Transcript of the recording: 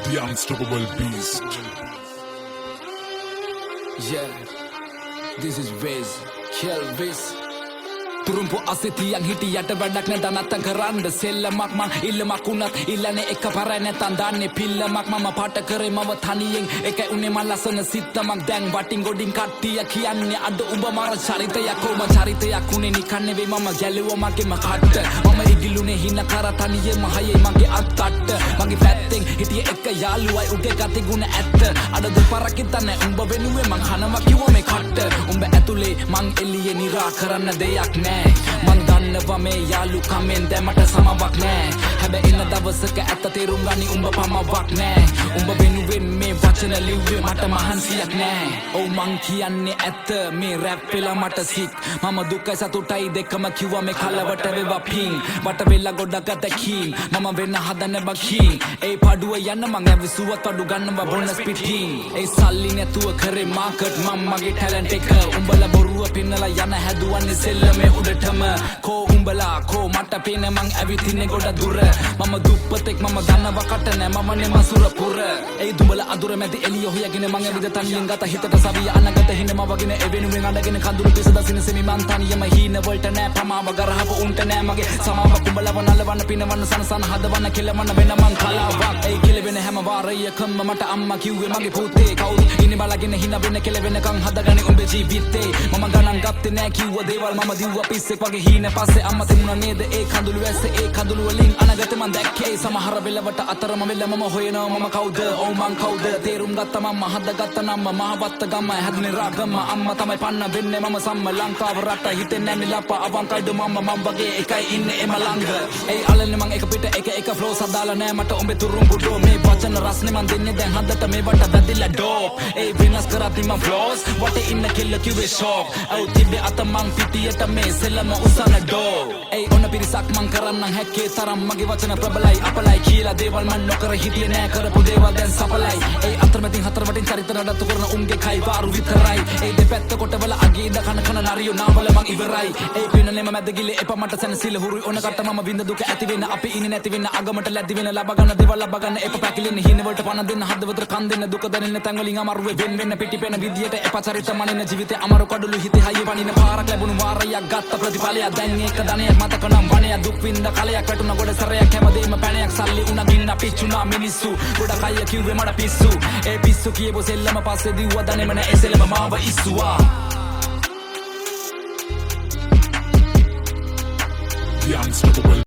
The unstoppable beast. Yeah, this is Wiz, Kelvis. Turumpu asitiang hitiyata වැඩක් නැතනත්ත කරන්න සෙල්ලමක් මං ඉල්ලමක් උනත් ඉල්ලන්නේ එක පරයි නැතන් දාන්නේ පිල්ලමක් මම පාට කරේ මව තනියෙන් එකයි උනේ මං ලස්සන සිත්තමක් දැන් වටින් ගොඩින් කට්ටිය කියන්නේ අද උඹ මර චරිතයක් කොම චරිතයක් උනේ නිකන් නෙවෙයි මම ගැලුවා මගේම කට්ට මම ඉගිලුනේ හින කර තනියෙම හයේ මගේ අත්තට්ට මගේ පැත්තෙන් හිටියේ එක යාළුවයි උගේ ගති ගුණ ඇත්ත අද දෙපාරක් හිතන්නේ උඹ වෙනුවේ මං හනවා කිව්වා මේ කට්ට උඹ ඇතුලේ මං එළියේ නිරා කරන්න දෙයක් නෑ මං දන්නවා මේ යාළුකමෙන් දැමට සමවක් නෑ හැබැයි ඉන්න දවසක ඇත්ත තේරුම් ගනි උඹ පමවක් නෑ උඹ වෙනුවෙන් මේ වචන ලිව්වේ මට මහන්සියක් නෑ ඔව් මං කියන්නේ ඇත්ත මේ රැප් වෙලා මට සික් මම දුකයි සතුටයි දෙකම කිව්වා මේ කලවට වේවා පිං වට වෙලා ගොඩක් අතකින් මම වෙන්න හදන බකින් ඒ පාඩුව යන්න මං ඇවිසුවත් අඩු ගන්නවා බොනස් පිටින් ඒ සල්ලි නැතුව කරේ මාකට් මම මගේ ටැලන්ට් එක උඹලා බොරුව පින්නලා යන හැදුවන්නේ සෙල්ලමේ උඩටම කෝ උඹලා කෝ මට පේන මං ඇවිතින්නේ ගොඩ දුර මම දුප්පතෙක් මම දන්නවා කට නෑ මමනේ මසුර පුර ඒ දුඹලා අදුර මැදි එළිය හොයගෙන මං ඇවිද තනියෙන් ගත හිතට සවිය අනගත හිනම වගෙන ඒ වෙනුවෙන් අඬගෙන කඳුළු පිස දසින සෙමි මං තනියම හීන වලට නෑ පමාව ගරහව උන්ට නෑ මගේ සමාව කුඹලව නලවන්න පිනවන්න සනසන හදවන්න කෙලවන්න වෙන මං කලාවක් ඒ කෙලවෙන හැම වාරයකම මට අම්මා කිව්වේ මගේ පුතේ කවුරු ඉන්නේ බලගෙන හින වෙන කෙලවෙනකන් හදගන්නේ උඹේ ජීවිතේ මම ගණන් ගත්තේ නෑ කිව්ව දේවල් මම දිව්වා පිස්සෙක් වගේ හීන පස්සේ අම්මා තිබුණා නේද ඒ කඳුළු ඇස්සේ ඒ කඳුළු වලින් අනගත මං දැක්කේ සමහර වෙලවට අතරම වෙල මම හොයනවා මම කවුද ඔව් මං කවුද තේරුම් ගත්තා මම හදගත්ත නම් මහවත්ත ගම හැදුනේ රාගම අම්මා තමයි පන්න වෙන්නේ මම සම්ම ලංකාව රට හිතෙන්නේ මිලප්ප අවංකයිද මම වගේ එකයි ඉන්නේ එම ළඟ ඒ අලන්නේ මං එක පිට එක ෆ්ලෝ සදාලා නෑ මට උඹේ තුරුම්බුඩෝ මේ වචන රස්නේ මං දෙන්නේ දැන් හදට මේවට වැදිලා ඩෝප් ඒ වෙනස් කරati මං ෆ්ලෝස් වටේ ඉන්න කිල්ල කිව්වේ ෂෝක් ඔව් තිබ්බේ අත මං පිටියට මේ සෙල්ලම උසන ඩෝ ඒ ඔන්න පිරිසක් මං කරන්නම් හැක්කේ තරම් මගේ වචන ප්‍රබලයි අපලයි කියලා දේවල් මං නොකර හිටියේ නෑ කරපු දේවල් දැන් සපලයි ඒ අතරමැදින් හතර වටින් චරිත නඩත්තු කරන උන්ගේ කයි වාරු විතරයි ඒ දෙපැත්ත කොටවල අගේ ඉඳ කන නරියෝ නාවල මං ඉවරයි ඒ පිනනෙම මැද ගිලේ එප මට සැනසීල හුරුයි ඔන්න කට මම විඳ දුක ඇති වෙන අපි ඉන්නේ නැති වෙන අගමට ලැබි වෙන ලබ ගන්න දේවල් ලබ ගන්න එප පැකිලෙන හින වලට පණ දෙන්න හදවතට කන් දෙන්න දුක දැනෙන්න තැන් වලින් අමාරුවේ වෙන් වෙන්න පිටිපෙන විදියට එප චරිත මනින ජීවිතේ අමාරු කඩළු හිතේ හයිය පනින පාරක් ලැබුණු වාරයක් ගත්ත ප්‍රතිඵලය දැන් ඒක ධනයක් මතක නම් වණය දුක් විඳ කලයක් වැටුණ ගොඩ සැරයක් හැමදේම පැණයක් සල්ලි උණ ගින්න පිච්චුණා මිනිස්සු ගොඩක් අය කිව්වේ මට පිස්සු ඒ පිස්සු කියපු සෙල්ලම පස්සේ දිව්වා දනේම නෑ එසෙලම මාව ඉස්සුවා The unstoppable